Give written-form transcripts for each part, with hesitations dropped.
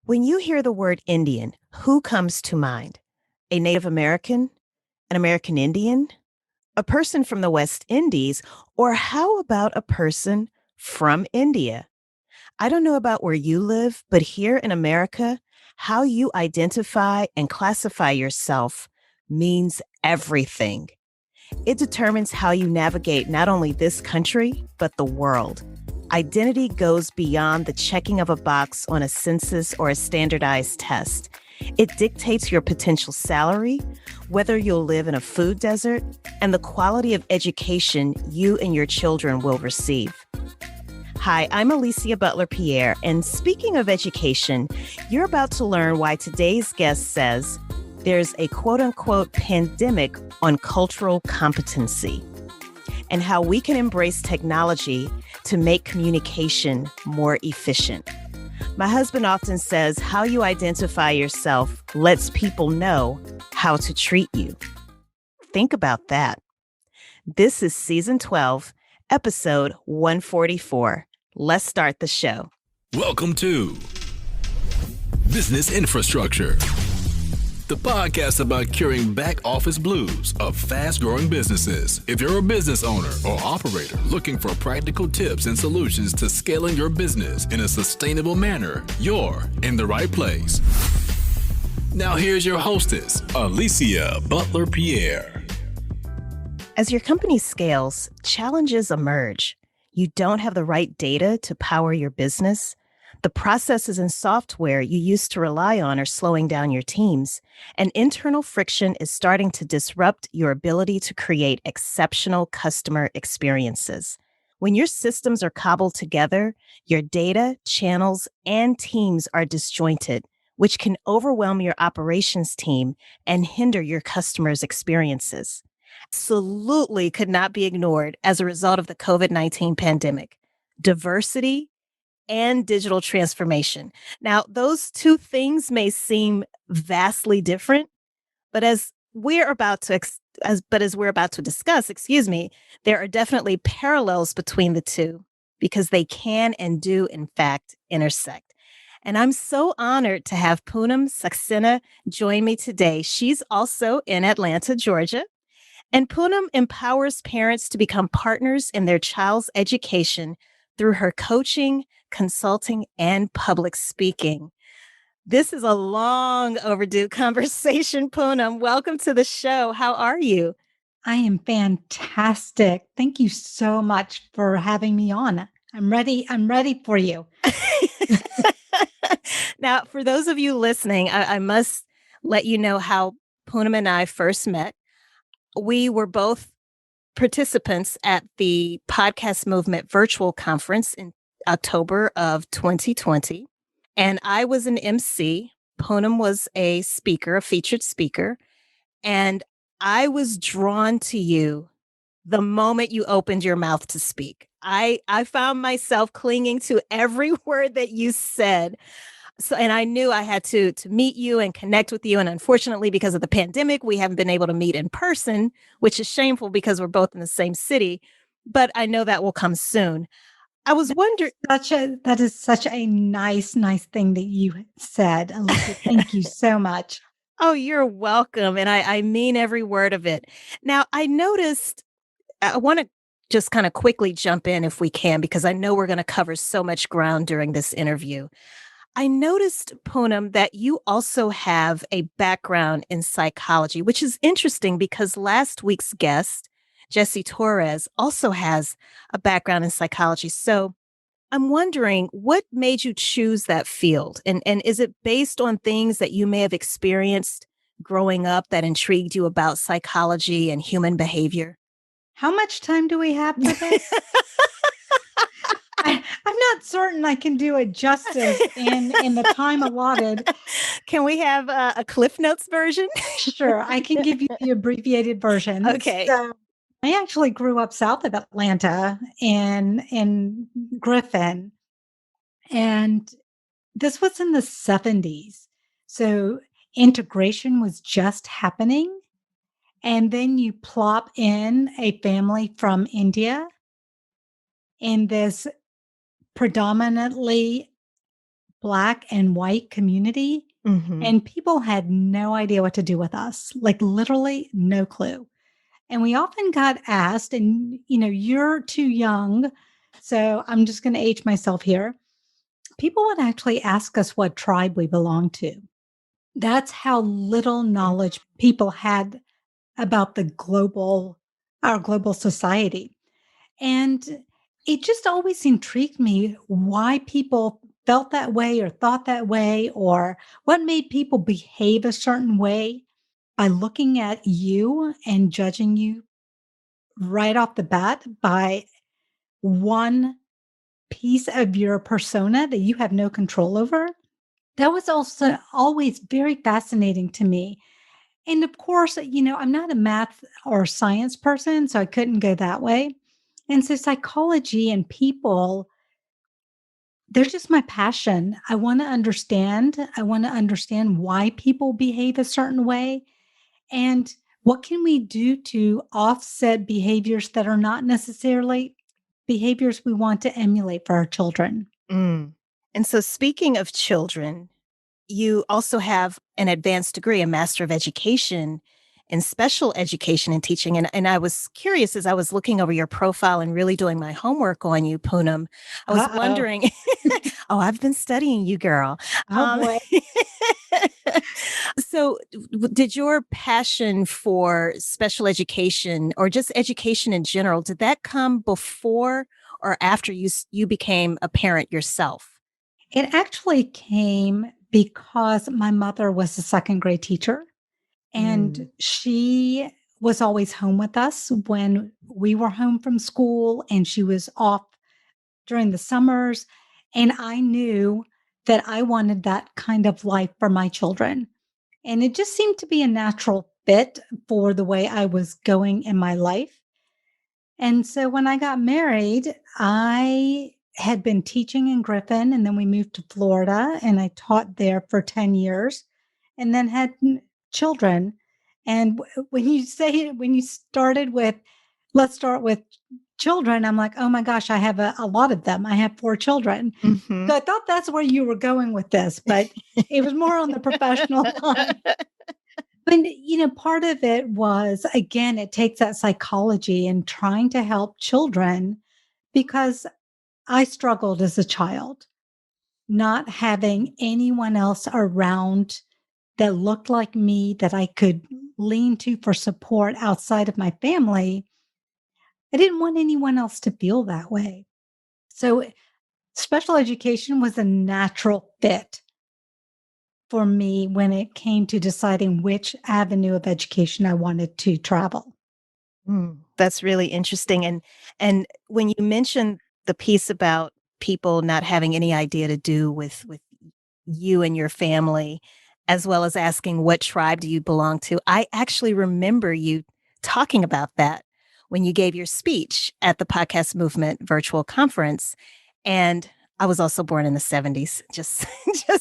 When you hear the word Indian, who comes to mind? A Native American? An American Indian? A person from the West Indies? Or how about a person from India? I don't know about where you live, but here in America, how you identify and classify yourself means everything. It determines how you navigate not only this country, but the world. Identity goes beyond the checking of a box on a census or a standardized test. It dictates your potential salary, whether you'll live in a food desert, and the quality of education you and your children will receive. Hi, I'm 𝗕𝗂𝘀𝗶𝘲𝗀, and speaking of education, you're about to learn why today's guest says there's a quote-unquote pandemic on cultural competency, and how we can embrace technology to make communication more efficient. My husband often says how you identify yourself lets people know how to treat you. Think about that. This is Season 12, Episode 144. Let's start the show. Welcome to Business Infrastructure, the podcast about curing back office blues of fast-growing businesses. If you're a business owner or operator looking for practical tips and solutions to scaling your business in a sustainable manner, you're in the right place. Now here's your hostess, 𝗕𝗂𝘂𝘀𝗶𝘲𝗀. As your company scales, challenges emerge. You don't have the right data to power your business. The processes and software you used to rely on are slowing down your teams, and internal friction is starting to disrupt your ability to create exceptional customer experiences. When your systems are cobbled together, your data, channels, and teams are disjointed, which can overwhelm your operations team and hinder your customers' experiences. Absolutely could not be ignored as a result of the COVID-19 pandemic. Diversity and digital transformation. Now, those two things may seem vastly different, but as we're about to discuss, there are definitely parallels between the two because they can and do, in fact, intersect. And I'm so honored to have Punam Saxena join me today. She's also in Atlanta, Georgia. And Punam empowers parents to become partners in their child's education through her coaching, consulting, and public speaking. This is a long overdue conversation, Punam. Welcome to the show. How are you? I am fantastic. Thank you so much for having me on. I'm ready. I'm ready for you. Now, for those of you listening, I must let you know how Punam and I first met. We were both participants at the Podcast Movement virtual conference in October of 2020. And I was an MC. Punam was a speaker, a featured speaker. And I was drawn to you the moment you opened your mouth to speak. I found myself clinging to every word that you said. So, and I knew I had to meet you and connect with you. And unfortunately, because of the pandemic, we haven't been able to meet in person, which is shameful because we're both in the same city. But I know that will come soon. I was wondering. That is such a nice thing that you said, Alicia. Thank you so much. Oh, you're welcome. And I mean every word of it. Now, I noticed, I want to just kind of quickly jump in if we can, because I know we're going to cover so much ground during this interview. I noticed, Punam, that you also have a background in psychology, which is interesting because last week's guest, 𝗕𝗫 Torres, also has a background in psychology. So I'm wondering, what made you choose that field? And is it based on things that you may have experienced growing up that intrigued you about psychology and human behavior? How much time do we have for this? I'm not certain I can do it justice in the time allotted. Can we have a Cliff Notes version? Sure, I can give you the abbreviated version. Okay. So I actually grew up south of Atlanta in Griffin, and this was in the 70s. So integration was just happening. And then you plop in a family from India in this predominantly Black and white community, and people had no idea what to do with us, like literally no clue. And we often got asked, and you're too young, so I'm just going to age myself here. People would actually ask us what tribe we belonged to. That's how little knowledge people had about our global society. And it just always intrigued me why people felt that way or thought that way, or what made people behave a certain way by looking at you and judging you right off the bat by one piece of your persona that you have no control over. That was also always very fascinating to me. And of course, I'm not a math or science person, so I couldn't go that way. And so psychology and people, they're just my passion. I want to understand. I want to understand why people behave a certain way. And what can we do to offset behaviors that are not necessarily behaviors we want to emulate for our children? And so, speaking of children, you also have an advanced degree, a Master of Education in Special Education and Teaching. And I was curious as I was looking over your profile and really doing my homework on you, Poonam. I was wondering, oh, I've been studying you, girl. Boy. So did your passion for special education or just education in general, did that come before or after you became a parent yourself? It actually came because my mother was a second grade teacher, and she was always home with us when we were home from school, and she was off during the summers. And I knew that I wanted that kind of life for my children. And it just seemed to be a natural fit for the way I was going in my life. And so when I got married, I had been teaching in Griffin, and then we moved to Florida, and I taught there for 10 years and then had children. And when you started with, let's start with children, I'm like, oh my gosh, I have a lot of them. I have 4 children. So I thought that's where you were going with this, but it was more on the professional side. But, part of it was, again, it takes that psychology and trying to help children, because I struggled as a child, not having anyone else around that looked like me that I could lean to for support outside of my family. I didn't want anyone else to feel that way. So special education was a natural fit for me when it came to deciding which avenue of education I wanted to travel. That's really interesting. And when you mentioned the piece about people not having any idea to do with you and your family, as well as asking what tribe do you belong to, I actually remember you talking about that when you gave your speech at the Podcast Movement virtual conference. And I was also born in the 70s, just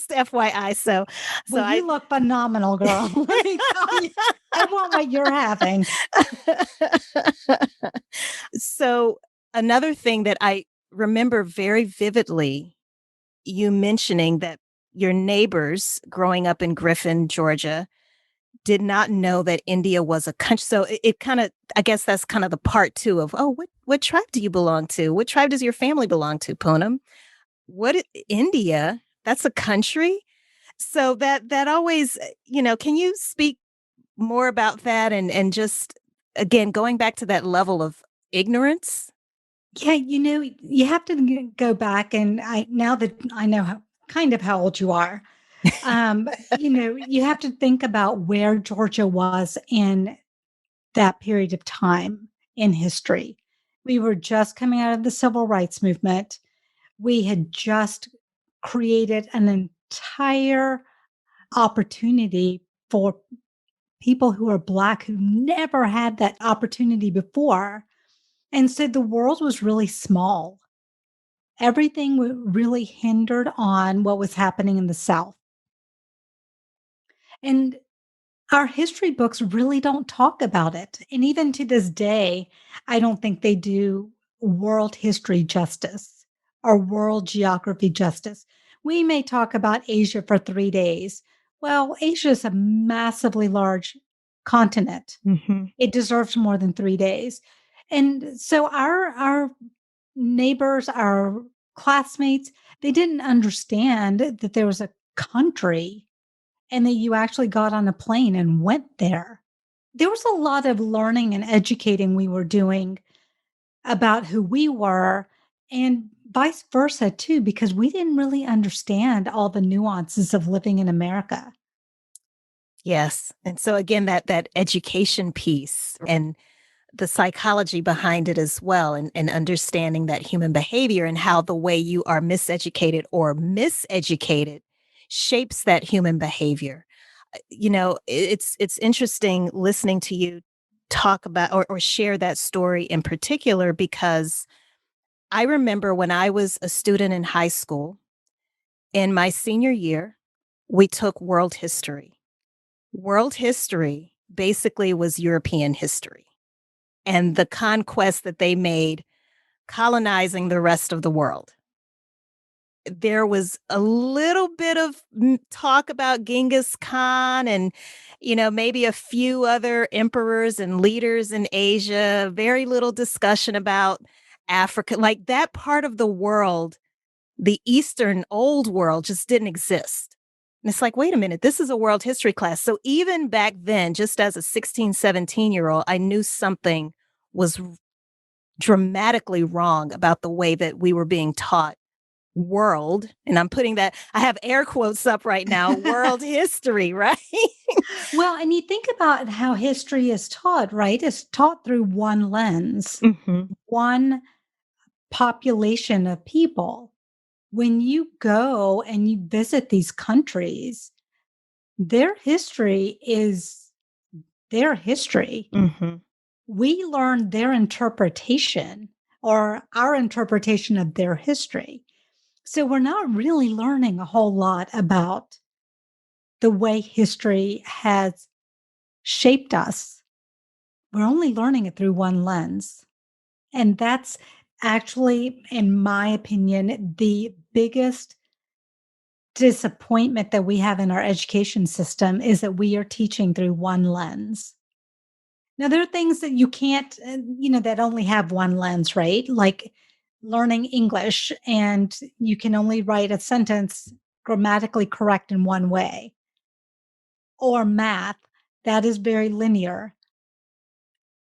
FYI. So you look phenomenal, girl. Let me tell you, I want what you're having. So another thing that I remember very vividly, you mentioning that your neighbors growing up in Griffin, Georgia, did not know that India was a country. So it kind of, I guess that's kind of the part 2 of, oh, what tribe do you belong to? What tribe does your family belong to, Poonam? India? That's a country? So that always, can you speak more about that and just, again, going back to that level of ignorance? Yeah, you have to go back, and now that I know how old you are, you have to think about where Georgia was in that period of time in history. We were just coming out of the civil rights movement. We had just created an entire opportunity for people who are Black who never had that opportunity before. And so the world was really small. Everything really hindered on what was happening in the South. And our history books really don't talk about it. And even to this day, I don't think they do world history justice or world geography justice. we may talk about Asia for 3 days. Well, Asia is a massively large continent. Mm-hmm. It deserves more than 3 days. And so our neighbors, our classmates, they didn't understand that there was a country and that you actually got on a plane and went there. There was a lot of learning and educating we were doing about who we were, and vice versa too, because we didn't really understand all the nuances of living in America. Yes. And so again, that education piece and the psychology behind it as well, and understanding that human behavior and how the way you are miseducated or miseducated shapes that human behavior. It's interesting listening to you talk about or share that story in particular, because I remember when I was a student in high school, in my senior year, we took world history. World history basically was European history and the conquest that they made colonizing the rest of the world. There was a little bit of talk about Genghis Khan and, maybe a few other emperors and leaders in Asia, very little discussion about Africa. Like that part of the world, the Eastern old world, just didn't exist. And it's like, wait a minute, this is a world history class. So even back then, just as a 16, 17-year-old, I knew something was dramatically wrong about the way that we were being taught world. And I'm putting that, I have air quotes up right now, world history, right? Well, and you think about how history is taught, right? It's taught through one lens, Mm-hmm. one population of people. When you go and you visit these countries, their history is their history. Mm-hmm. We learn their interpretation or our interpretation of their history. So we're not really learning a whole lot about the way history has shaped us. We're only learning it through one lens. And that's actually, in my opinion, the biggest disappointment that we have in our education system is that we are teaching through one lens. Now, there are things that you can't, that only have one lens, right? Like learning English, and you can only write a sentence grammatically correct in one way. Or math, that is very linear.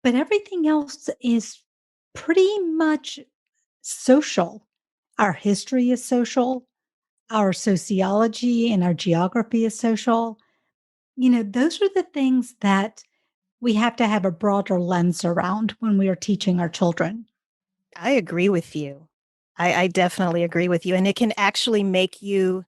But everything else is pretty much social. Our history is social. Our sociology and our geography is social. Those are the things that we have to have a broader lens around when we are teaching our children. I agree with you. I definitely agree with you. And it can actually make you,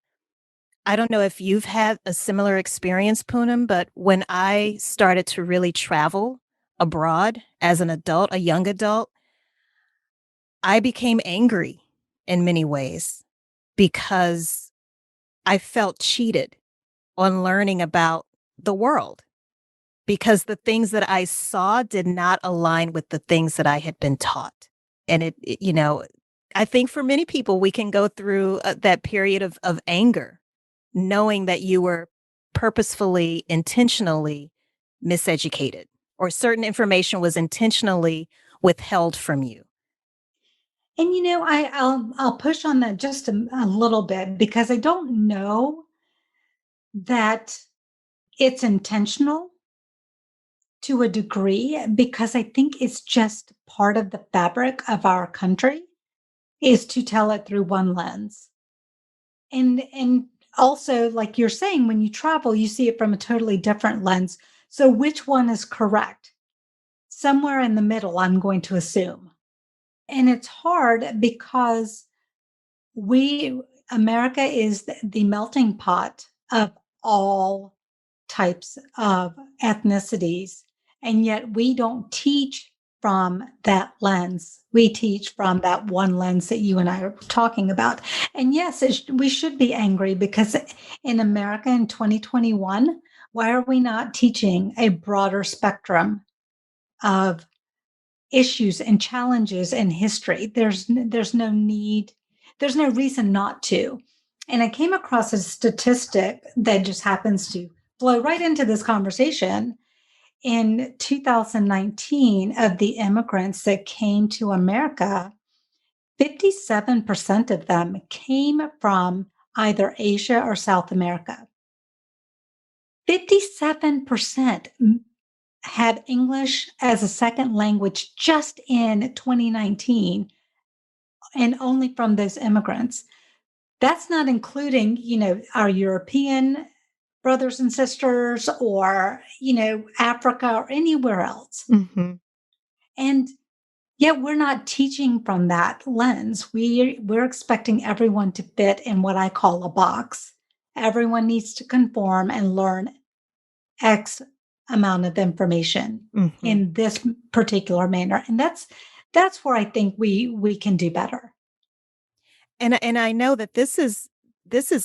I don't know if you've had a similar experience, Poonam, but when I started to really travel abroad as an adult, a young adult, I became angry in many ways because I felt cheated on learning about the world, because the things that I saw did not align with the things that I had been taught. And I think for many people, we can go through that period of anger, knowing that you were purposefully, intentionally miseducated, or certain information was intentionally withheld from you. And I'll push on that just a little bit, because I don't know that it's intentional to a degree, because I think it's just part of the fabric of our country is to tell it through one lens. And also, like you're saying, when you travel, you see it from a totally different lens. So which one is correct? Somewhere in the middle, I'm going to assume. And it's hard because America is the melting pot of all types of ethnicities. And yet we don't teach from that lens. We teach from that one lens that you and I are talking about. And yes, we should be angry, because in America in 2021, why are we not teaching a broader spectrum of issues and challenges in history? There's no need, there's no reason not to. And I came across a statistic that just happens to flow right into this conversation. In 2019, of the immigrants that came to America, 57% of them came from either Asia or South America. 57% had English as a second language just in 2019, and only from those immigrants. That's not including, our European brothers and sisters or, Africa or anywhere else. Mm-hmm. And yet we're not teaching from that lens. We're expecting everyone to fit in what I call a box. Everyone needs to conform and learn X amount of information in this particular manner. And that's where I think we can do better. And I know that this is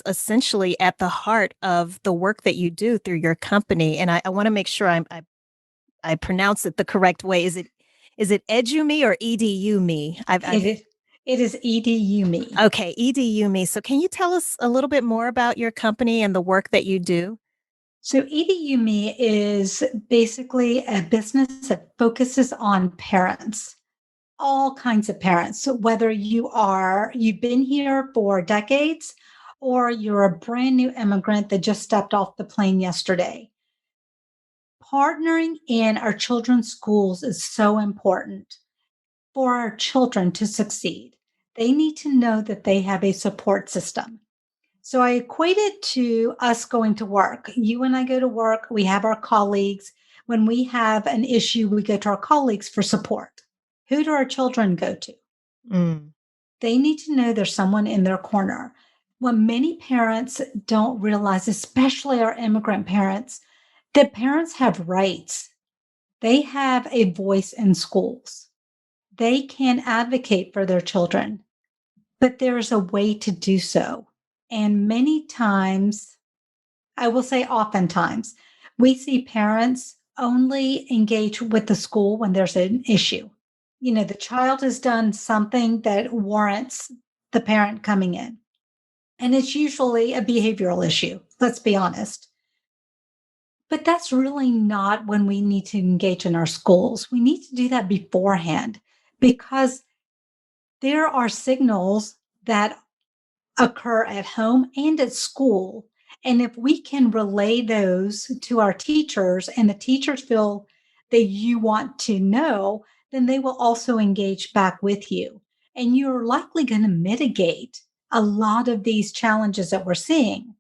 essentially at the heart of the work that you do through your company. And I want to make sure I pronounce it the correct way. Is it 𝗕𝗂𝘀𝗶 or 𝗕𝗂𝘀𝗶? It is 𝗕𝗂𝘀𝗶. Okay, 𝗕𝗂𝘀𝗶. So can you tell us a little bit more about your company and the work that you do? So 𝗕𝗂𝘀𝗶 is basically a business that focuses on parents, all kinds of parents. So whether you've been here for decades or you're a brand new immigrant that just stepped off the plane yesterday. Partnering in our children's schools is so important for our children to succeed. They need to know that they have a support system. So I equate it to us going to work. You and I go to work, we have our colleagues. When we have an issue, we go to our colleagues for support. Who do our children go to? They need to know there's someone in their corner. What many parents don't realize, especially our immigrant parents, that parents have rights. They have a voice in schools. They can advocate for their children, but there's a way to do so. And many times, I will say oftentimes, we see parents only engage with the school when there's an issue. The child has done something that warrants the parent coming in. And it's usually a behavioral issue, let's be honest. But that's really not when we need to engage in our schools. We need to do that beforehand because there are signals that occur at home and at school. And if we can relay those to our teachers and the teachers feel that you want to know, then they will also engage back with you. And you're likely going to mitigate a lot of these challenges that we're seeing.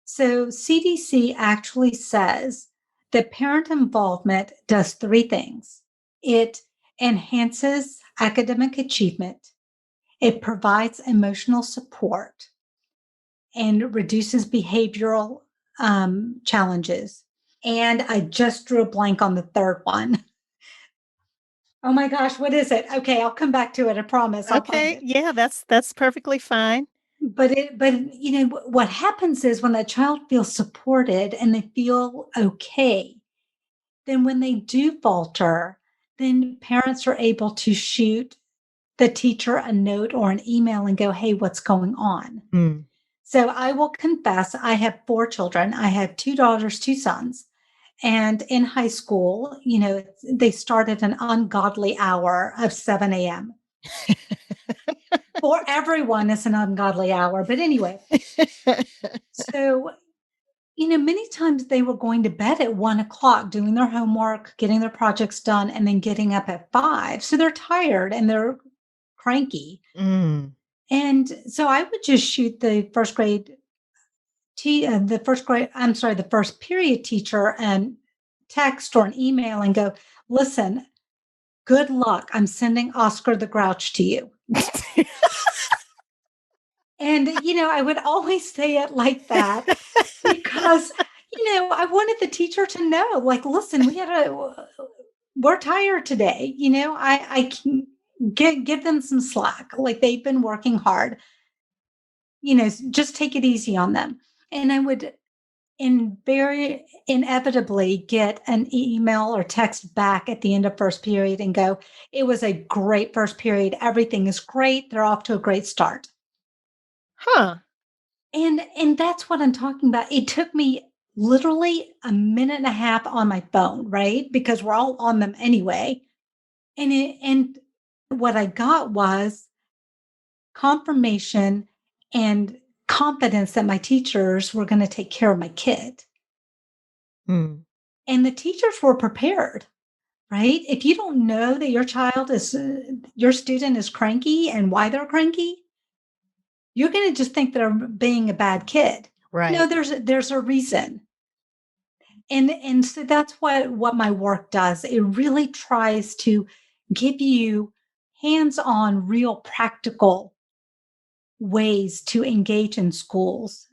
So CDC actually says that parent involvement does three things. It enhances academic achievement, it provides emotional support, and reduces behavioral challenges. And I just drew a blank on the third one. Oh my gosh, what is it? Okay, I'll come back to it. I promise. Okay, yeah, that's perfectly fine. But what happens is when that child feels supported and they feel okay, then when they do falter, then parents are able to shoot the teacher a note or an email and go, hey, what's going on? So I will confess, I have 4 children. I have 2 daughters, 2 sons. And in high school, they started an ungodly hour of 7 a.m. For everyone, it's an ungodly hour. But anyway, so, many times they were going to bed at 1 o'clock, doing their homework, getting their projects done, and then getting up at 5. So they're tired and they're cranky. And so I would just shoot the first period teacher and text or an email and go, listen, good luck. I'm sending Oscar the Grouch to you. And, I would always say it like that because, I wanted the teacher to know, like, listen, we're tired today. I can give them some slack. Like they've been working hard, just take it easy on them. And I would very inevitably get an email or text back at the end of first period and go, it was a great first period. Everything is great. They're off to a great start. Huh. And that's what I'm talking about. It took me literally a minute and a half on my phone, right? Because we're all on them anyway. And what I got was confirmation and confidence that my teachers were going to take care of my kid. Mm. And the teachers were prepared, right? If you don't know that your student is cranky and why they're cranky, you're going to just think they're being a bad kid. Right. No, there's a reason. And so that's what my work does. It really tries to give you hands-on, real practical ways to engage in schools.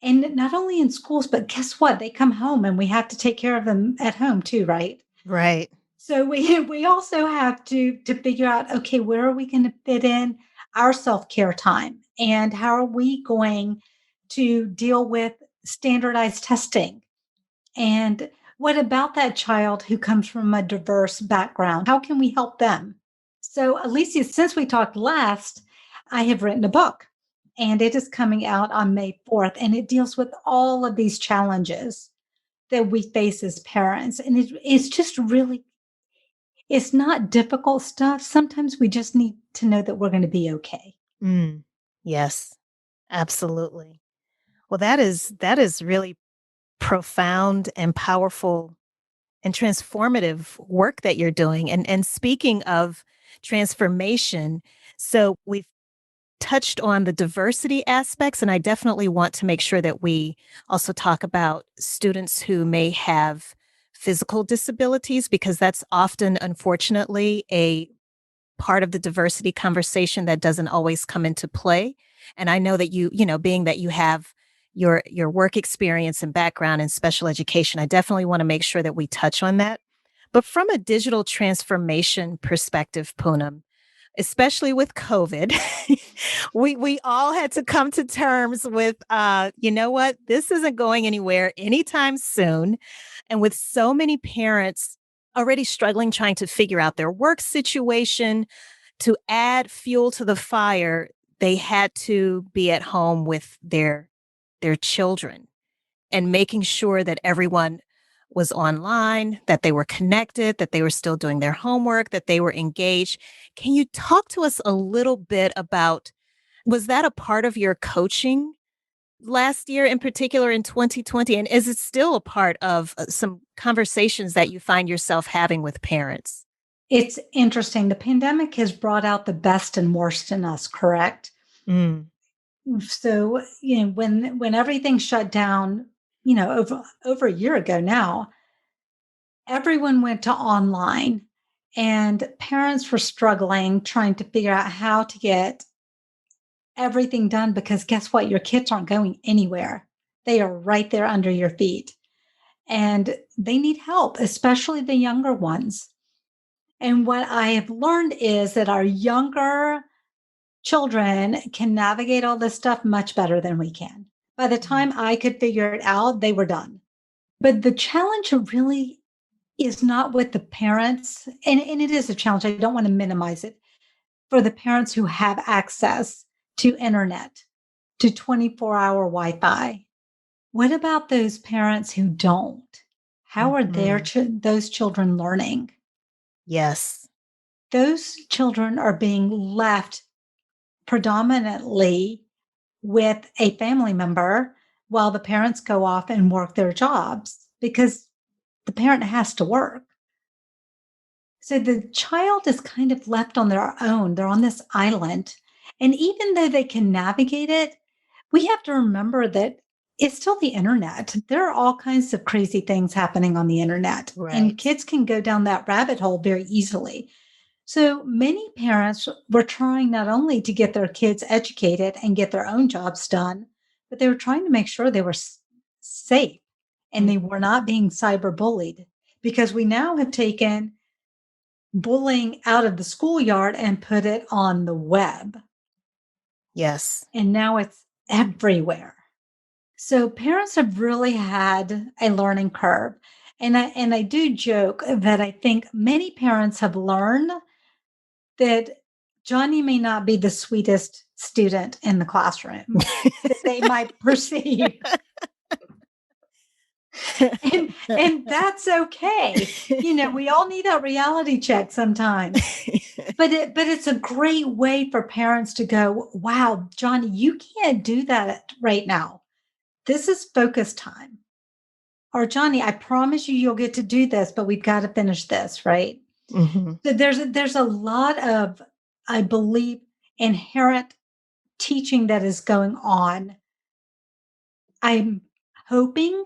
And not only in schools, but guess what? They come home and we have to take care of them at home too, right? Right. So we also have to figure out, okay, where are we going to fit in our self-care time? And how are we going to deal with standardized testing? And what about that child who comes from a diverse background? How can we help them? So, Alicia, since we talked last, I have written a book and it is coming out on May 4th, and it deals with all of these challenges that we face as parents. And it's just really, it's not difficult stuff. Sometimes we just need to know that we're going to be okay. Mm. Yes, absolutely. Well, that is really profound and powerful and transformative work that you're doing. And speaking of transformation, so we've touched on the diversity aspects, and I definitely want to make sure that we also talk about students who may have physical disabilities, because that's often, unfortunately, a part of the diversity conversation that doesn't always come into play. And I know that being that you have your work experience and background in special education, I definitely want to make sure that we touch on that. But from a digital transformation perspective, Poonam, especially with COVID, we all had to come to terms with, you know what, this isn't going anywhere anytime soon. And with so many parents already struggling, trying to figure out their work situation, to add fuel to the fire, they had to be at home with their children and making sure that everyone was online, that they were connected, that they were still doing their homework, that they were engaged. Can you talk to us a little bit about, was that a part of your coaching last year, in particular in 2020? And is it still a part of some conversations that you find yourself having with parents? It's interesting. The pandemic has brought out the best and worst in us, correct? Mm. So, when everything shut down, over a year ago now, everyone went to online and parents were struggling trying to figure out how to get everything done, because guess what? Your kids aren't going anywhere. They are right there under your feet and they need help, especially the younger ones. And what I have learned is that our younger children can navigate all this stuff much better than we can. By the time I could figure it out, they were done. But the challenge really is not with the parents, and it is a challenge. I don't want to minimize it for the parents who have access to internet, to 24-hour Wi-Fi. What about those parents who don't? How are those children learning? Yes. Those children are being left predominantly with a family member while the parents go off and work their jobs, because the parent has to work. So the child is kind of left on their own. They're on this island. And even though they can navigate it, we have to remember that it's still the internet. There are all kinds of crazy things happening on the internet, and kids can go down that rabbit hole very easily. So many parents were trying not only to get their kids educated and get their own jobs done, but they were trying to make sure they were safe and they were not being cyberbullied, because we now have taken bullying out of the schoolyard and put it on the web. Yes. And now it's everywhere. So parents have really had a learning curve. And I do joke that I think many parents have learned that Johnny may not be the sweetest student in the classroom that they might perceive. And that's okay. We all need a reality check sometimes. But it's a great way for parents to go, wow, Johnny, you can't do that right now. This is focus time. Or Johnny, I promise you'll get to do this, but we've got to finish this, right? Mm-hmm. So there's a lot of, I believe, inherent teaching that is going on. I'm hoping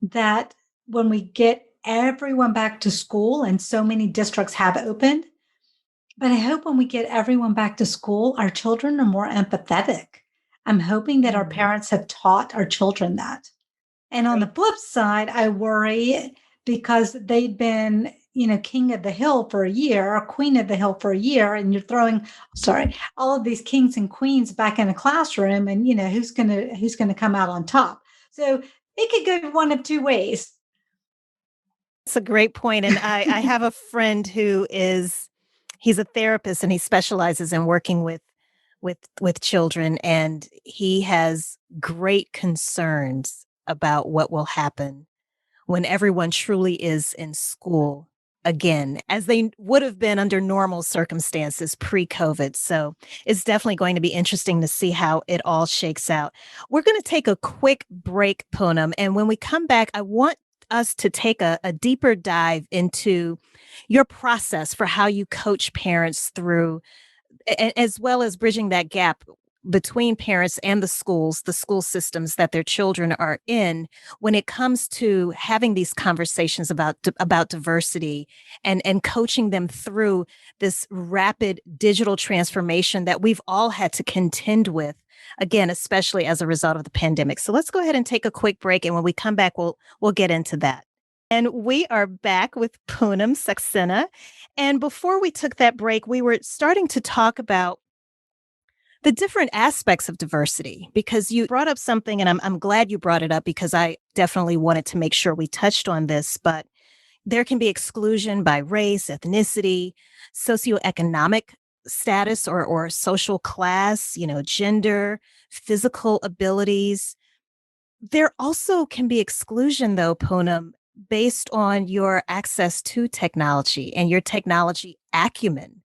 that when we get everyone back to school, and so many districts have opened, but I hope when we get everyone back to school, our children are more empathetic. I'm hoping that our parents have taught our children that. And on the flip side, I worry because they've been, king of the hill for a year, or queen of the hill for a year, and you're throwing, all of these kings and queens back in a classroom, and who's gonna come out on top. So it could go one of two ways. That's a great point. And I have a friend who he's a therapist, and he specializes in working with children, and he has great concerns about what will happen when everyone truly is in school again, as they would have been under normal circumstances pre-COVID. So it's definitely going to be interesting to see how it all shakes out. We're going to take a quick break, Poonam, and when we come back, I want us to take a deeper dive into your process for how you coach parents through, as well as bridging that gap between parents and the school systems that their children are in, when it comes to having these conversations about diversity and coaching them through this rapid digital transformation that we've all had to contend with, again, especially as a result of the pandemic. So let's go ahead and take a quick break. And when we come back, we'll get into that. And we are back with Punam Saxena. And before we took that break, we were starting to talk about the different aspects of diversity, because you brought up something, and I'm glad you brought it up, because I definitely wanted to make sure we touched on this, but there can be exclusion by race, ethnicity, socioeconomic status, or social class, gender, physical abilities. There also can be exclusion, though, Poonam, based on your access to technology and your technology acumen.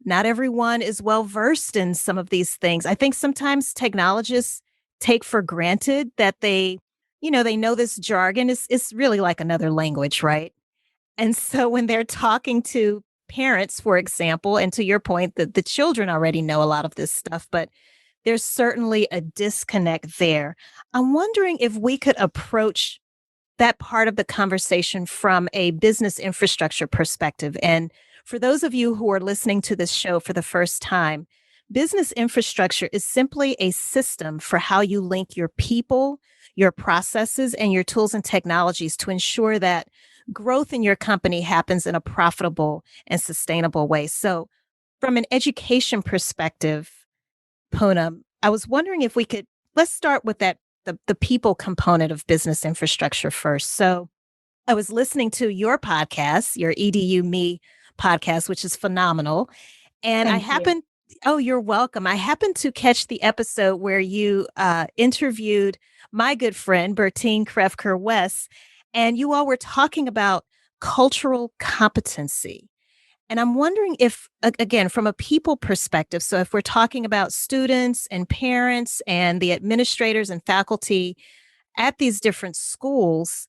Not everyone is well versed in some of these things. I think sometimes technologists take for granted that they know this jargon. It's really like another language, right? And so when they're talking to parents, for example, and to your point, that the children already know a lot of this stuff, but there's certainly a disconnect there. I'm wondering if we could approach that part of the conversation from a business infrastructure perspective. And for those of you who are listening to this show for the first time, business infrastructure is simply a system for how you link your people, your processes, and your tools and technologies to ensure that growth in your company happens in a profitable and sustainable way. So from an education perspective, Poonam, I was wondering if let's start with the people component of business infrastructure first. So I was listening to your podcast, your EDU Me podcast, which is phenomenal. And oh, you're welcome. I happened to catch the episode where you interviewed my good friend, 𝗵𝗂𝘀 𝗏𝗂𝘀𝗀, and you all were talking about cultural competency. And I'm wondering if, again, from a people perspective, so if we're talking about students and parents and the administrators and faculty at these different schools,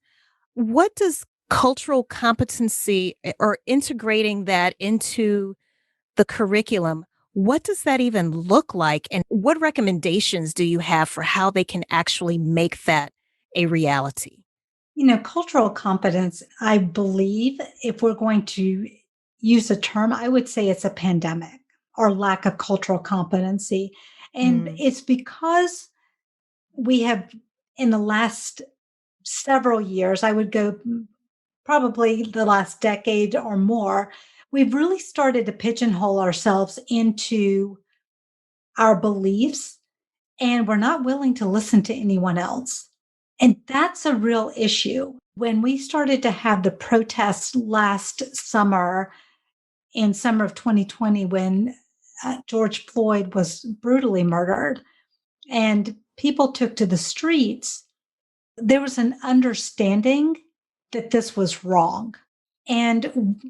what does cultural competency, or integrating that into the curriculum, what does that even look like? And what recommendations do you have for how they can actually make that a reality? Cultural competence, I believe, if we're going to use a term, I would say it's a pandemic, or lack of cultural competency. And it's because we have, in the last several years, I would go probably the last decade or more, we've really started to pigeonhole ourselves into our beliefs, and we're not willing to listen to anyone else. And that's a real issue. When we started to have the protests last summer, in summer of 2020, when George Floyd was brutally murdered and people took to the streets, there was an understanding that this was wrong. And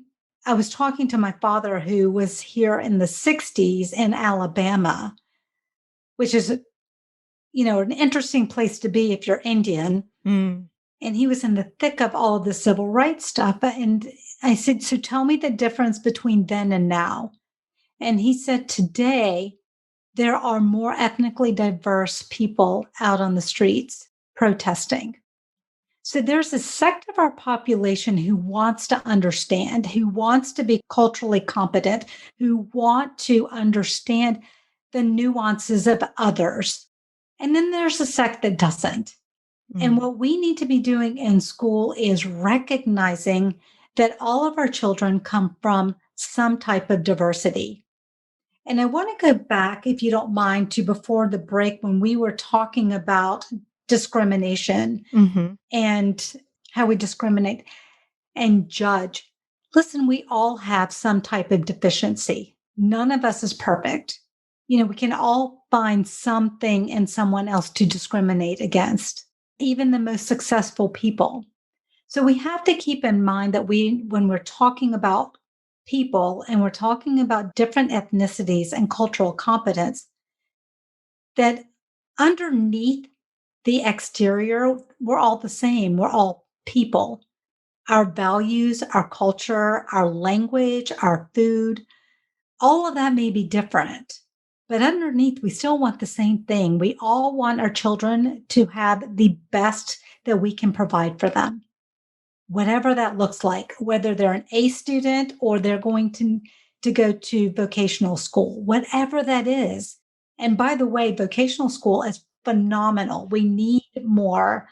I was talking to my father, who was here in the 60s in Alabama, which is, an interesting place to be if you're Indian. Mm. And he was in the thick of all of the civil rights stuff. And I said, so tell me the difference between then and now. And he said, today, there are more ethnically diverse people out on the streets protesting. So there's a sect of our population who wants to understand, who wants to be culturally competent, who want to understand the nuances of others. And then there's a sect that doesn't. And what we need to be doing in school is recognizing that all of our children come from some type of diversity. And I want to go back, if you don't mind, to before the break when we were talking about discrimination and how we discriminate and judge. Listen, we all have some type of deficiency. None of us is perfect. We can all find something in someone else to discriminate against, even the most successful people. So we have to keep in mind that when we're talking about people and we're talking about different ethnicities and cultural competence, that underneath the exterior, we're all the same. We're all people. Our values, our culture, our language, our food, all of that may be different. But underneath, we still want the same thing. We all want our children to have the best that we can provide for them, whatever that looks like, whether they're an A student or they're going to go to vocational school, whatever that is. And by the way, vocational school is phenomenal. We need more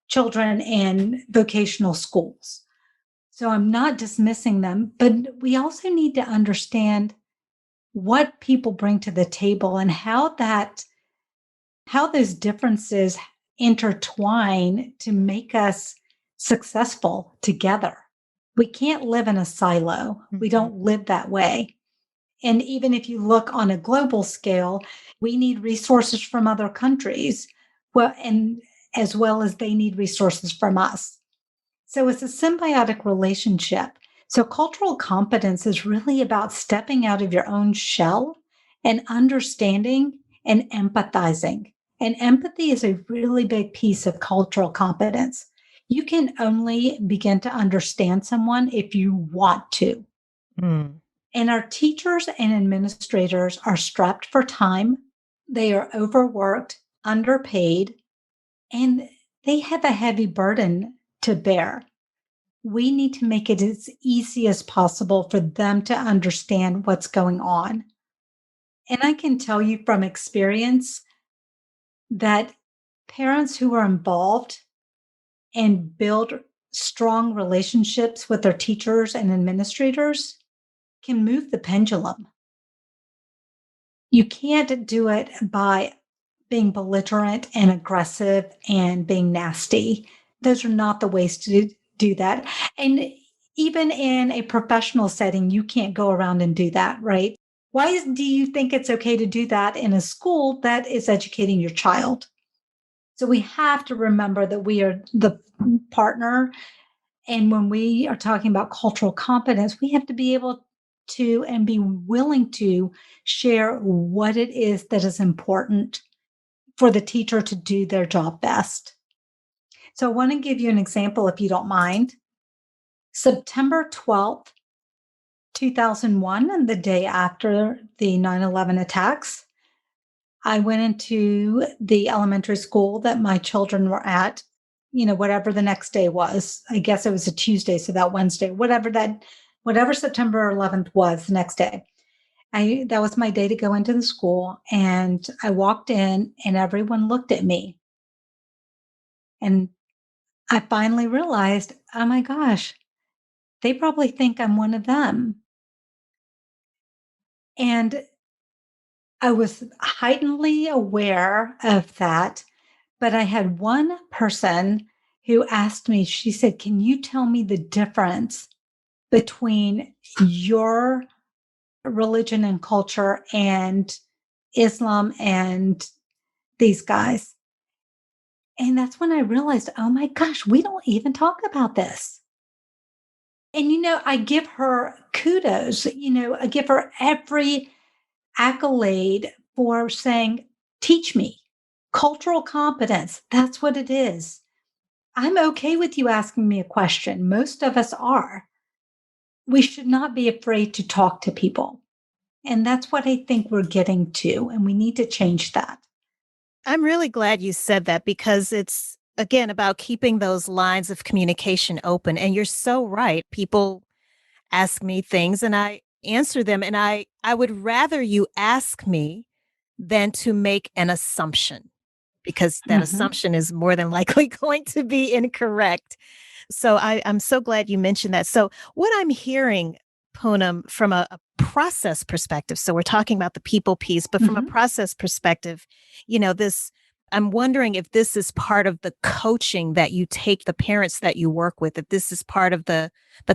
children in vocational schools. So I'm not dismissing them, but we also need to understand what people bring to the table and how those differences intertwine to make us successful together. We can't live in a silo. We don't live that way. And even if you look on a global scale, we need resources from other countries, and as well as they need resources from us. So it's a symbiotic relationship. So cultural competence is really about stepping out of your own shell and understanding and empathizing. And empathy is a really big piece of cultural competence. You can only begin to understand someone if you want to. And our teachers and administrators are strapped for time. They are overworked, underpaid, and they have a heavy burden to bear. We need to make it as easy as possible for them to understand what's going on. And I can tell you from experience that parents who are involved and build strong relationships with their teachers and administrators can move the pendulum. You can't do it by being belligerent and aggressive and being nasty. Those are not the ways to do that. And even in a professional setting, you can't go around and do that, right? Why do you think it's okay to do that in a school that is educating your child? So we have to remember that we are the partner. And when we are talking about cultural competence, we have to be able to and be willing to share what it is that is important for the teacher to do their job best. So I want to give you an example, if you don't mind. September 12th, 2001, and the day after the 9/11 attacks, I went into the elementary school that my children were at, whatever the next day was. I guess it was a Tuesday, so that Wednesday, whatever September 11th was, the next day. That was my day to go into the school, and I walked in and everyone looked at me. And I finally realized, oh my gosh, they probably think I'm one of them. And I was heightenedly aware of that, but I had one person who asked me, she said, can you tell me the difference between your religion and culture and Islam and these guys. And that's when I realized, oh my gosh, we don't even talk about this. And, I give her kudos, I give her every accolade for saying, teach me cultural competence. That's what it is. I'm okay with you asking me a question. Most of us are. We should not be afraid to talk to people. And that's what I think we're getting to. And we need to change that. I'm really glad you said that because it's, again, about keeping those lines of communication open. And you're so right. People ask me things and I answer them. And I would rather you ask me than to make an assumption, because that assumption is more than likely going to be incorrect. So I'm so glad you mentioned that. So what I'm hearing, Poonam, from a process perspective, so we're talking about the people piece, but from a process perspective, I'm wondering if this is part of the coaching that you take the parents that you work with, if this is part of the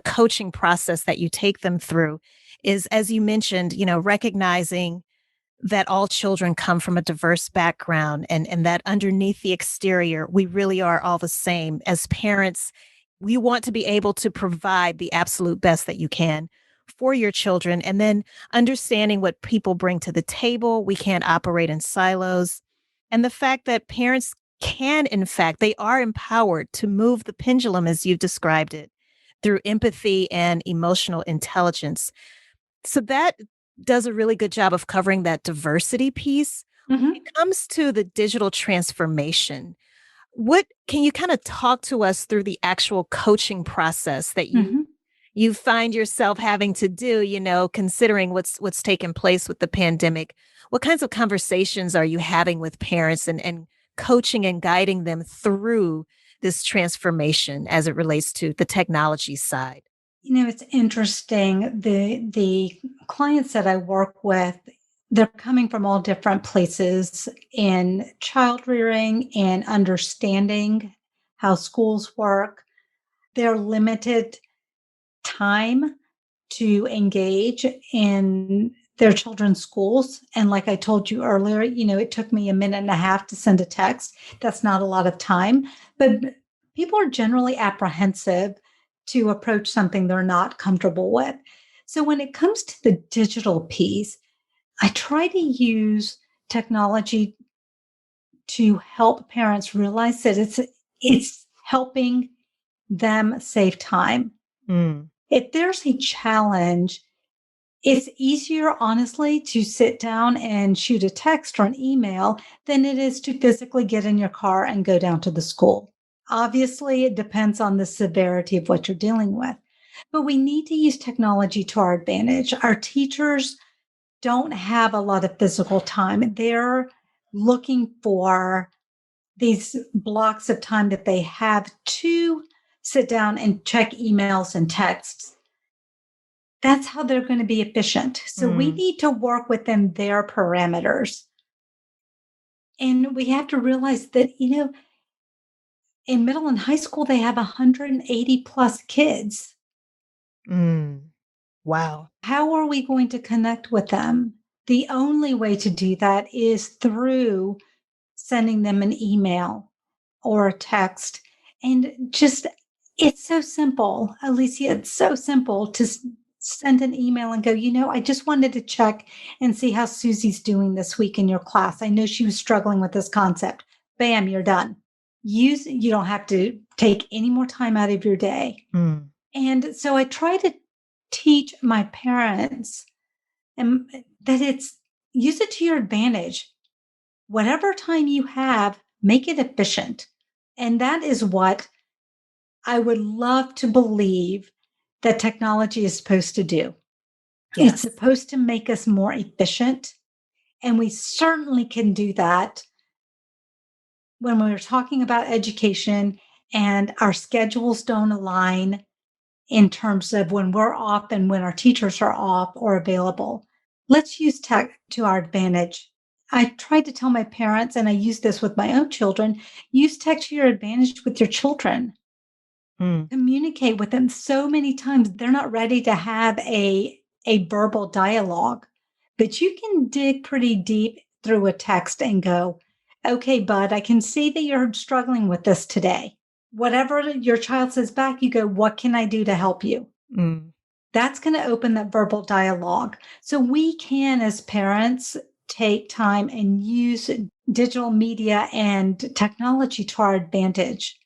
coaching process that you take them through, is, as you mentioned, recognizing that all children come from a diverse background and that underneath the exterior, we really are all the same. As parents, we want to be able to provide the absolute best that you can for your children, and then understanding what people bring to the table. We can't operate in silos. And the fact that parents can, in fact, they are empowered to move the pendulum, as you've described it, through empathy and emotional intelligence. So that does a really good job of covering that diversity piece. When it comes to the digital transformation, what can you kind of talk to us through the actual coaching process that you find yourself having to do, considering what's taken place with the pandemic? What kinds of conversations are you having with parents and coaching and guiding them through this transformation as it relates to the technology side? It's interesting. The clients that I work with, they're coming from all different places in child rearing and understanding how schools work. They're limited time to engage in their children's schools. And like I told you earlier, it took me a minute and a half to send a text. That's not a lot of time, but people are generally apprehensive to approach something they're not comfortable with. So when it comes to the digital piece, I try to use technology to help parents realize that it's helping them save time. If there's a challenge, it's easier, honestly, to sit down and shoot a text or an email than it is to physically get in your car and go down to the school. Obviously, it depends on the severity of what you're dealing with, but we need to use technology to our advantage. Our teachers don't have a lot of physical time. They're looking for these blocks of time that they have to sit down and check emails and texts. That's how they're going to be efficient. So we need to work within their parameters. And we have to realize that, in middle and high school, they have 180 plus kids. Wow. How are we going to connect with them? The only way to do that is through sending them an email or a text. And just, it's so simple, Alicia, it's so simple to send an email and go, I just wanted to check and see how Susie's doing this week in your class. I know she was struggling with this concept. Bam, you're done. You don't have to take any more time out of your day. And so I try to teach my parents that use it to your advantage. Whatever time you have, make it efficient. And that is what I would love to believe that technology is supposed to do. Yes. It's supposed to make us more efficient. And we certainly can do that when we're talking about education and our schedules don't align in terms of when we're off and when our teachers are off or available. Let's use tech to our advantage. I tried to tell my parents, and I use this with my own children, use tech to your advantage with your children. Communicate with them. So many times they're not ready to have a a verbal dialogue, but you can dig pretty deep through a text and go, okay, bud, I can see that you're struggling with this today. Whatever your child says back, you go, what can I do to help you? Mm. That's going to open that verbal dialogue. So we can, as parents, take time and use digital media and technology to our advantage.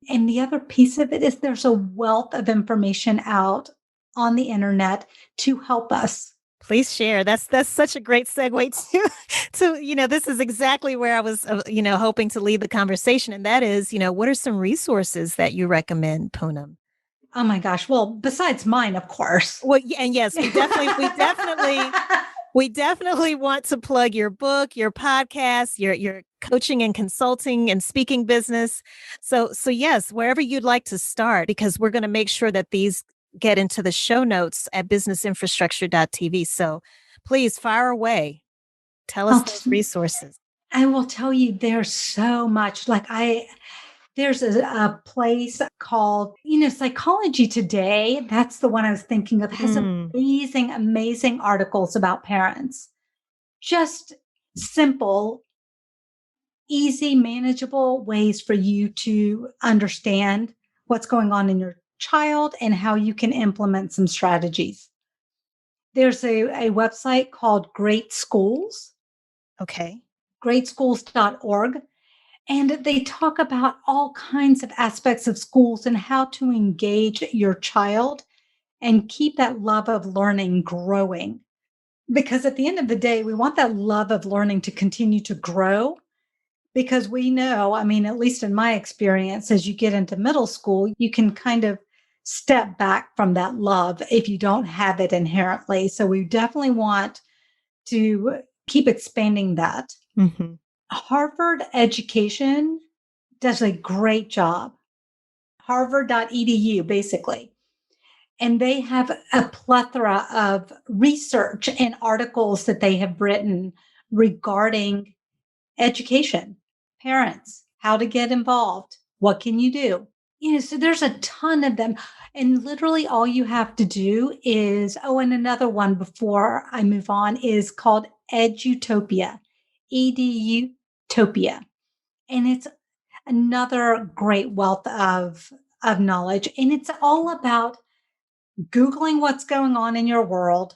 And the other piece of it is there's a wealth of information out on the internet to help us. Please share. That's such a great segue to this is exactly where I was, hoping to lead the conversation. And that is, what are some resources that you recommend, Poonam? Oh my gosh. Well, besides mine, of course. Well, and yes, we definitely want to plug your book, your podcast, your coaching and consulting and speaking business. So yes, wherever you'd like to start, because we're going to make sure that these get into the show notes at businessinfrastructure.tv. So please fire away. Tell us those resources. I will tell you, there's so much. There's a place called, Psychology Today. That's the one I was thinking of. It has amazing, amazing articles about parents. Just simple, easy, manageable ways for you to understand what's going on in your child and how you can implement some strategies. There's a website called Great Schools. Okay. greatschools.org. And they talk about all kinds of aspects of schools and how to engage your child and keep that love of learning growing. Because at the end of the day, we want that love of learning to continue to grow. Because we know, at least in my experience, as you get into middle school, you can kind of step back from that love if you don't have it inherently. So we definitely want to keep expanding that. Mm-hmm. Harvard Education does a great job. Harvard.edu, basically. And they have a plethora of research and articles that they have written regarding education, parents, how to get involved, what can you do? So there's a ton of them. And literally all you have to do is, and another one before I move on is called Edutopia, Edutopia. And it's another great wealth of knowledge. And it's all about Googling what's going on in your world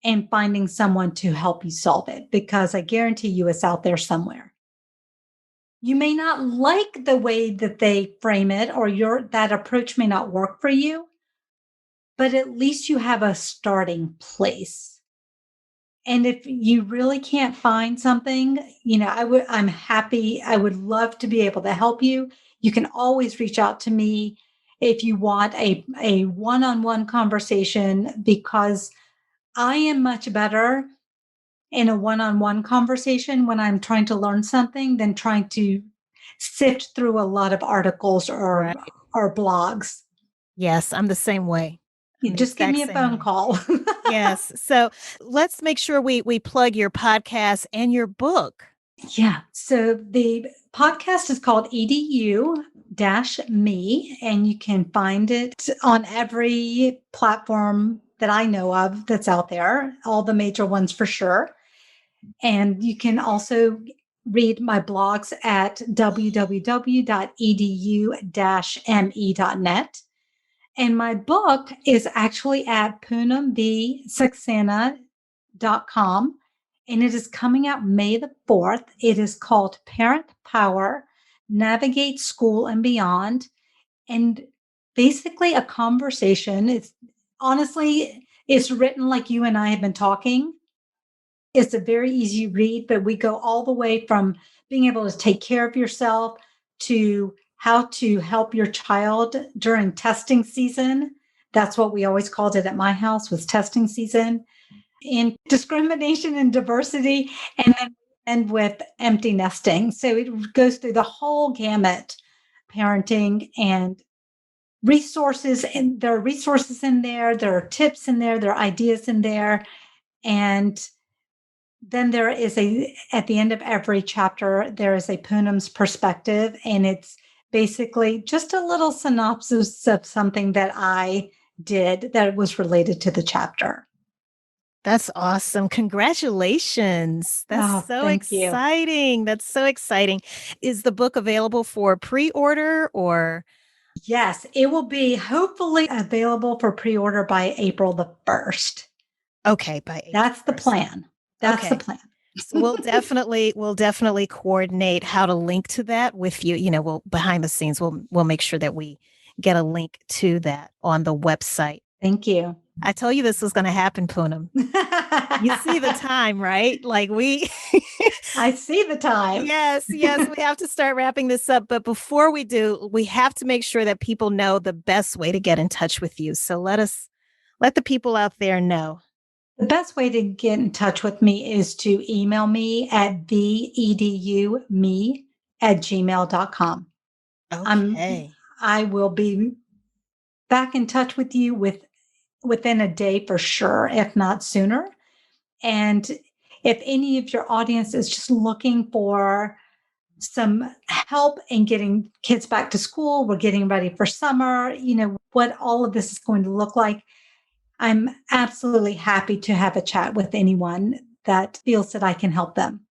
and finding someone to help you solve it, because I guarantee you it's out there somewhere. You may not like the way that they frame it, or that approach may not work for you, but at least you have a starting place. And if you really can't find something, I'm happy. I would love to be able to help you. You can always reach out to me if you want a one-on-one conversation, because I am much better in a one-on-one conversation when I'm trying to learn something than trying to sift through a lot of articles or blogs. Yes, I'm the same way. Just give me a phone call. Yes. So let's make sure we plug your podcast and your book. Yeah. So the podcast is called EDU-Me, and you can find it on every platform that I know of that's out there, all the major ones for sure. And you can also read my blogs at www.edu-me.net. And my book is actually at punamsaxena.com. And it is coming out May the 4th. It is called Parent Power, Navigate School and Beyond. And basically a conversation. It's written like you and I have been talking. It's a very easy read, but we go all the way from being able to take care of yourself to how to help your child during testing season. That's what we always called it at my house, was testing season. In discrimination and diversity, and then end with empty nesting. So it goes through the whole gamut, parenting and resources. And there are resources in there. There are tips in there. There are ideas in there. And then there is at the end of every chapter, there is a Poonam's perspective. And it's basically just a little synopsis of something that I did that was related to the chapter. That's awesome. Congratulations. That's Oh, so thank you. exciting. That's so exciting. Is the book available for pre-order or? Yes, it will be hopefully available for pre-order by April the 1st. Okay, by April That's the 1st. plan. That's the Okay. plan. So we'll definitely coordinate how to link to that with you. We'll behind the scenes, we'll make sure that we get a link to that on the website. Thank you. I told you this was going to happen, Poonam. You see the time, right? Like I see the time. Yes, we have to start wrapping this up. But before we do, we have to make sure that people know the best way to get in touch with you. So let the people out there know. The best way to get in touch with me is to email me at theedumi@gmail.com. Okay. I will be back in touch with you within a day for sure, if not sooner. And if any of your audience is just looking for some help in getting kids back to school, we're getting ready for summer, what all of this is going to look like, I'm absolutely happy to have a chat with anyone that feels that I can help them.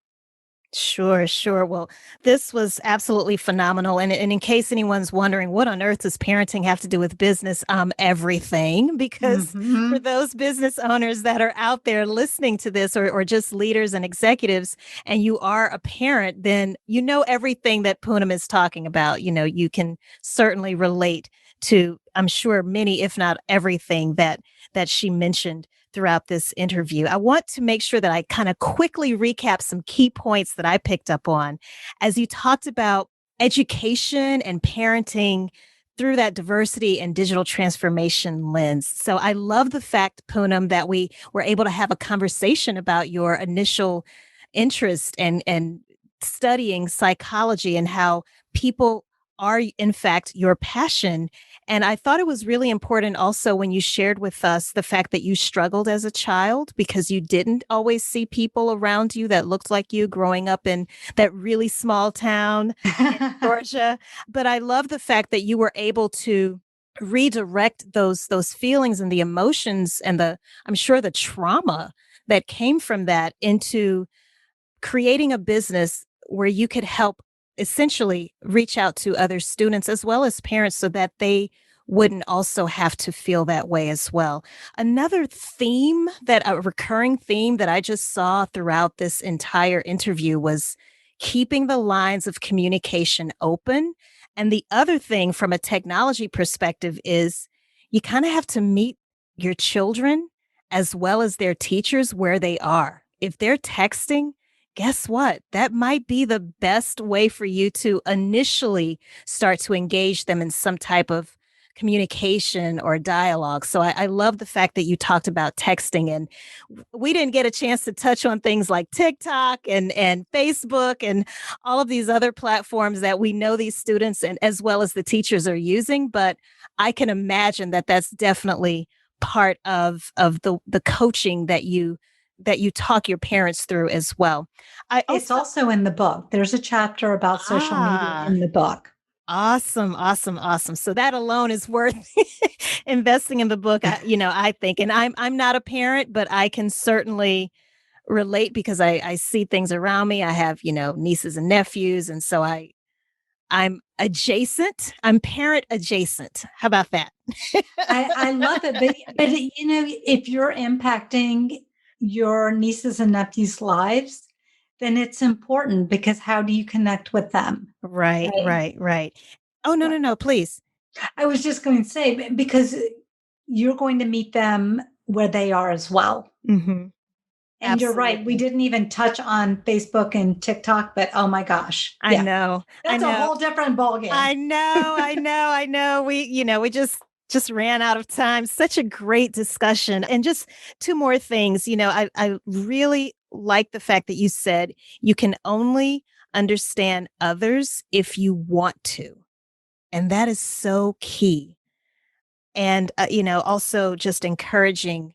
Sure. Well, this was absolutely phenomenal. And in case anyone's wondering, what on earth does parenting have to do with business? Everything. Because for those business owners that are out there listening to this, or just leaders and executives, and you are a parent, then you know everything that Poonam is talking about. You can certainly relate to, I'm sure, many, if not everything that she mentioned throughout this interview. I want to make sure that I kind of quickly recap some key points that I picked up on as you talked about education and parenting through that diversity and digital transformation lens. So I love the fact, Poonam, that we were able to have a conversation about your initial interest and studying psychology and how people are, in fact, your passion. And I thought it was really important also when you shared with us the fact that you struggled as a child because you didn't always see people around you that looked like you growing up in that really small town in Georgia. But I love the fact that you were able to redirect those feelings and the emotions and I'm sure the trauma that came from that into creating a business where you could help essentially reach out to other students as well as parents so that they wouldn't also have to feel that way as well. Another theme a recurring theme that I just saw throughout this entire interview was keeping the lines of communication open. And the other thing from a technology perspective is you kind of have to meet your children as well as their teachers where they are. If they're texting, guess what? That might be the best way for you to initially start to engage them in some type of communication or dialogue. So I love the fact that you talked about texting, and we didn't get a chance to touch on things like TikTok and Facebook and all of these other platforms that we know these students and as well as the teachers are using. But I can imagine that that's definitely part of the coaching that you talk your parents through as well. It's also in the book. There's a chapter about social media in the book. Awesome. So that alone is worth investing in the book. I think, and I'm not a parent, but I can certainly relate because I see things around me. I have, nieces and nephews. And so I'm adjacent. I'm parent adjacent. How about that? I love it. But if you're impacting your nieces and nephews' lives, then it's important because how do you connect with them? Right. Oh, no, please. I was just going to say, because you're going to meet them where they are as well. Mm-hmm. And Absolutely. You're right. We didn't even touch on Facebook and TikTok, but oh my gosh. I know. That's a whole different ballgame. I know. We just ran out of time. Such a great discussion. And just two more things. I really like the fact that you said you can only understand others if you want to. And that is so key. And, also just encouraging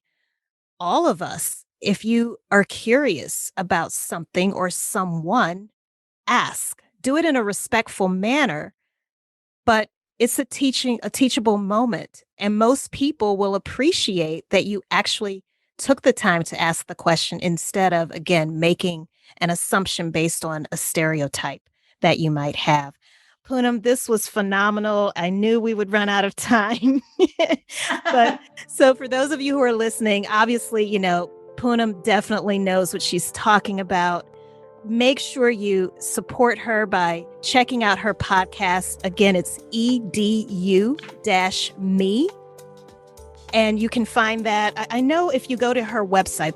all of us, if you are curious about something or someone, ask. Do it in a respectful manner, but it's a teachable moment. And most people will appreciate that you actually took the time to ask the question instead of, again, making an assumption based on a stereotype that you might have. Poonam, this was phenomenal. I knew we would run out of time. But so for those of you who are listening, obviously, Poonam definitely knows what she's talking about. Make sure you support her by checking out her podcast. Again, it's EDU-me. And you can find that. I know if you go to her website,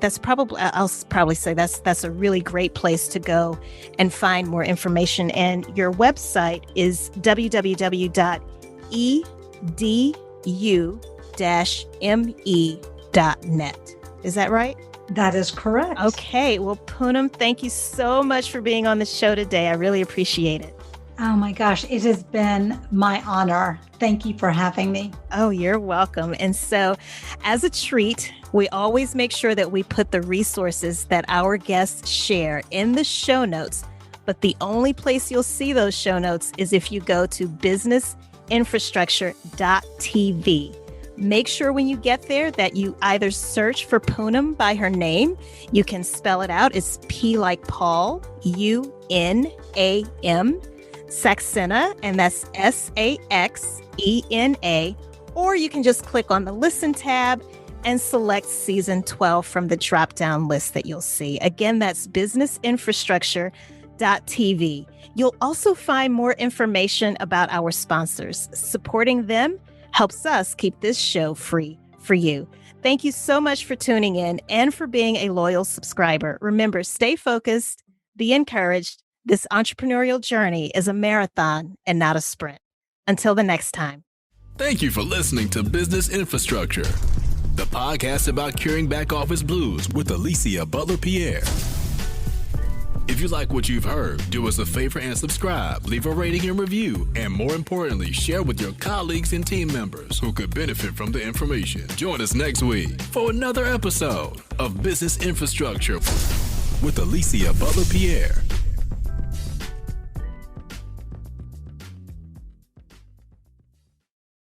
I'll probably say that's a really great place to go and find more information. And your website is www.edu-me.net. Is that right? That is correct. Okay. Well, Poonam, thank you so much for being on the show today. I really appreciate it. Oh my gosh, it has been my honor. Thank you for having me. Oh, you're welcome. And so as a treat, we always make sure that we put the resources that our guests share in the show notes. But the only place you'll see those show notes is if you go to businessinfrastructure.tv. Make sure when you get there that you either search for Poonam by her name. You can spell it out. It's P like Paul, U-N-A-M, Saxena, and that's S-A-X-E-N-A. Or you can just click on the Listen tab and select Season 12 from the drop-down list that you'll see. Again, that's businessinfrastructure.tv. You'll also find more information about our sponsors. Supporting them helps us keep this show free for you. Thank you so much for tuning in and for being a loyal subscriber. Remember, stay focused, be encouraged. This entrepreneurial journey is a marathon and not a sprint. Until the next time. Thank you for listening to Business Infrastructure, the podcast about curing back office blues with 𝗕𝗂𝘀𝗀𝗃 𝗵𝗲𝗄𝗃. If you like what you've heard, do us a favor and subscribe, leave a rating and review, and more importantly, share with your colleagues and team members who could benefit from the information. Join us next week for another episode of Business Infrastructure with 𝗕𝗂𝘀𝗶𝗄𝗃 𝗵𝗲𝗄𝗃.